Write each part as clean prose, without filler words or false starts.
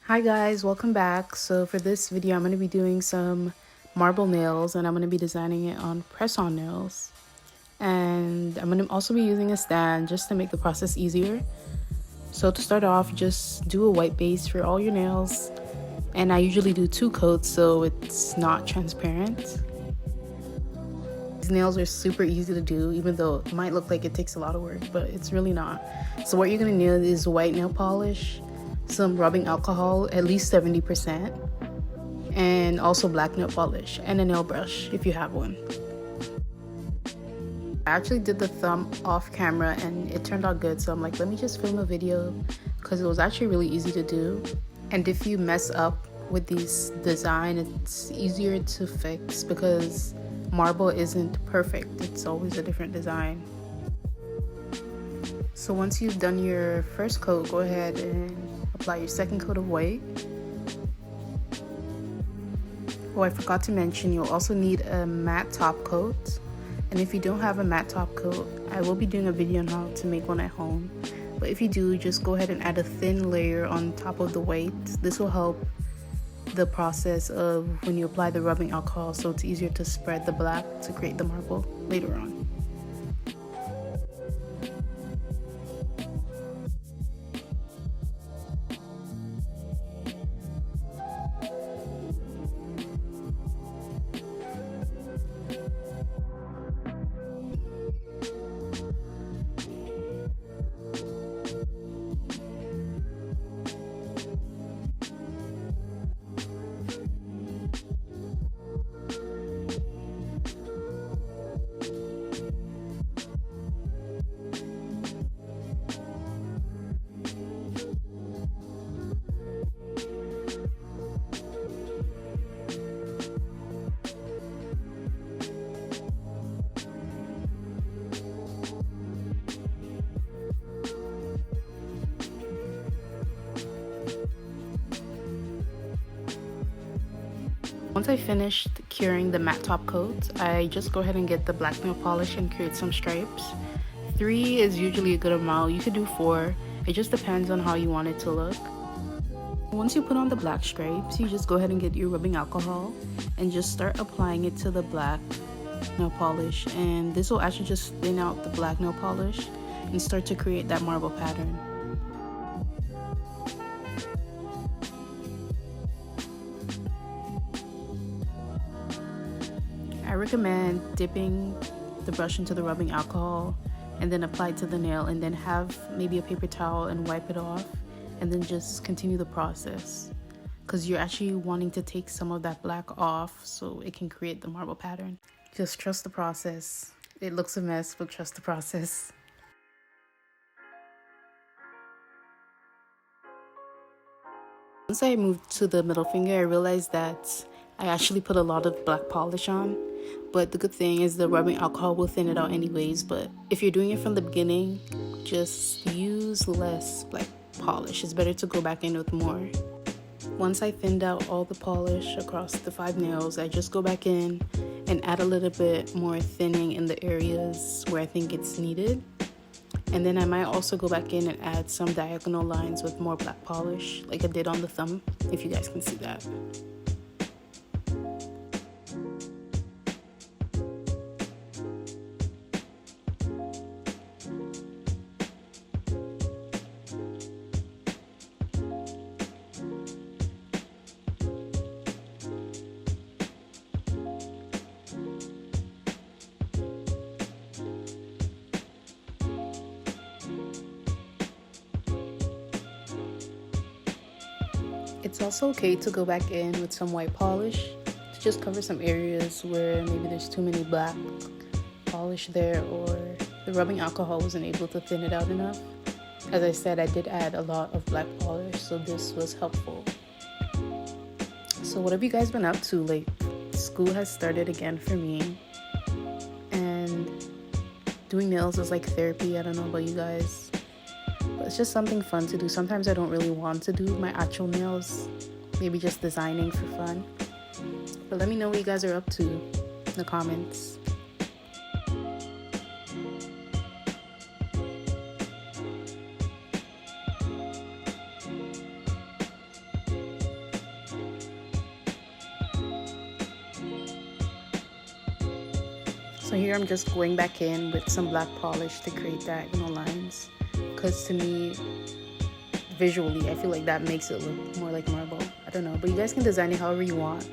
Hi guys, welcome back. So for this video, I'm going to be doing some marble nails and I'm going to be designing it on press-on nails. And I'm going to also be using a stand just to make the process easier. So to start off, just do a white base for all your nails. And I usually do 2 coats so it's not transparent. These nails are super easy to do, even though it might look like it takes a lot of work, but it's really not. So what you're going to need is white nail polish, some rubbing alcohol, at least 70%, and also black nail polish, and a nail brush if you have one. I actually did the thumb off camera and it turned out good, so I'm like, let me just film a video because it was actually really easy to do. And if you mess up with these design, it's easier to fix because marble isn't perfect. It's always a different design. So once you've done your first coat, go ahead and apply your second coat of white. Oh, I forgot to mention, you'll also need a matte top coat. And if you don't have a matte top coat, I will be doing a video on how to make one at home. But if you do, just go ahead and add a thin layer on top of the white. This will help the process of when you apply the rubbing alcohol, so it's easier to spread the black to create the marble later on. Once I finished curing the matte top coat, I just go ahead and get the black nail polish and create some stripes. 3 is usually a good amount. You could do 4. It just depends on how you want it to look. Once you put on the black stripes, you just go ahead and get your rubbing alcohol and just start applying it to the black nail polish. And this will actually just thin out the black nail polish and start to create that marble pattern. I recommend dipping the brush into the rubbing alcohol and then apply it to the nail, and then have maybe a paper towel and wipe it off, and then just continue the process because you're actually wanting to take some of that black off so it can create the marble pattern. Just trust the process. It looks a mess, but trust the process. Once I moved to the middle finger, I realized that I actually put a lot of black polish on, but the good thing is the rubbing alcohol will thin it out anyways. But if you're doing it from the beginning, just use less black polish. It's better to go back in with more. Once I thinned out all the polish across the 5 nails, I just go back in and add a little bit more thinning in the areas where I think it's needed. And then I might also go back in and add some diagonal lines with more black polish, like I did on the thumb, if you guys can see that. It's also okay to go back in with some white polish to just cover some areas where maybe there's too many black polish there, or the rubbing alcohol wasn't able to thin it out enough. As I said, I did add a lot of black polish, so this was helpful. So what have you guys been up to? Like, school has started again for me, and doing nails is like therapy. I don't know about you guys, but it's just something fun to do. Sometimes I don't really want to do my actual nails, maybe just designing for fun. But let me know what you guys are up to in the comments. So here I'm just going back in with some black polish to create diagonal lines, because to me, visually, I feel like that makes it look more like marble. I don't know, but you guys can design it however you want.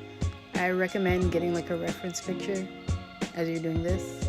I recommend getting like a reference picture as you're doing this.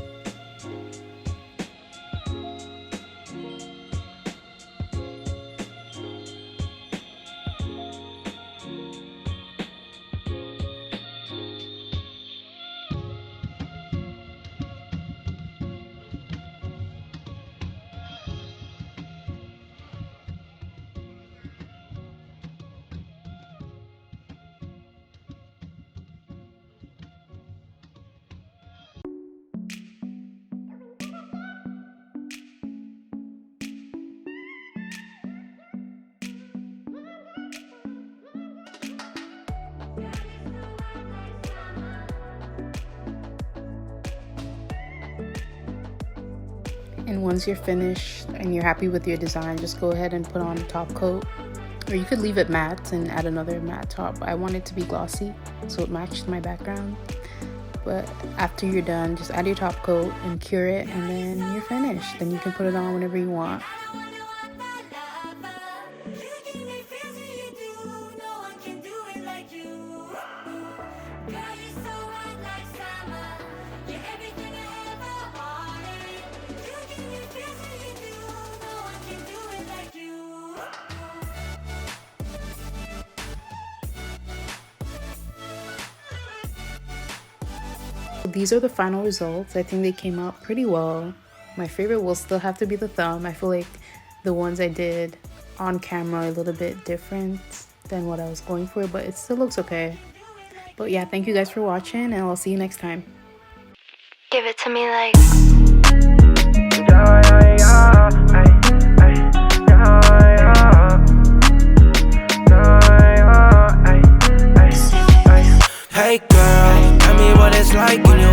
And once you're finished and you're happy with your design, just go ahead and put on a top coat. Or you could leave it matte and add another matte top. I want it to be glossy, so it matched my background. But after you're done, just add your top coat and cure it, and then you're finished. Then you can put it on whenever you want. These are the final results. I think they came out pretty well. My favorite will still have to be the thumb. I feel like the ones I did on camera are a little bit different than what I was going for, but it still looks okay. But yeah, thank you guys for watching, and I'll see you next time. Give it to me like hey girl, tell me what it's like when you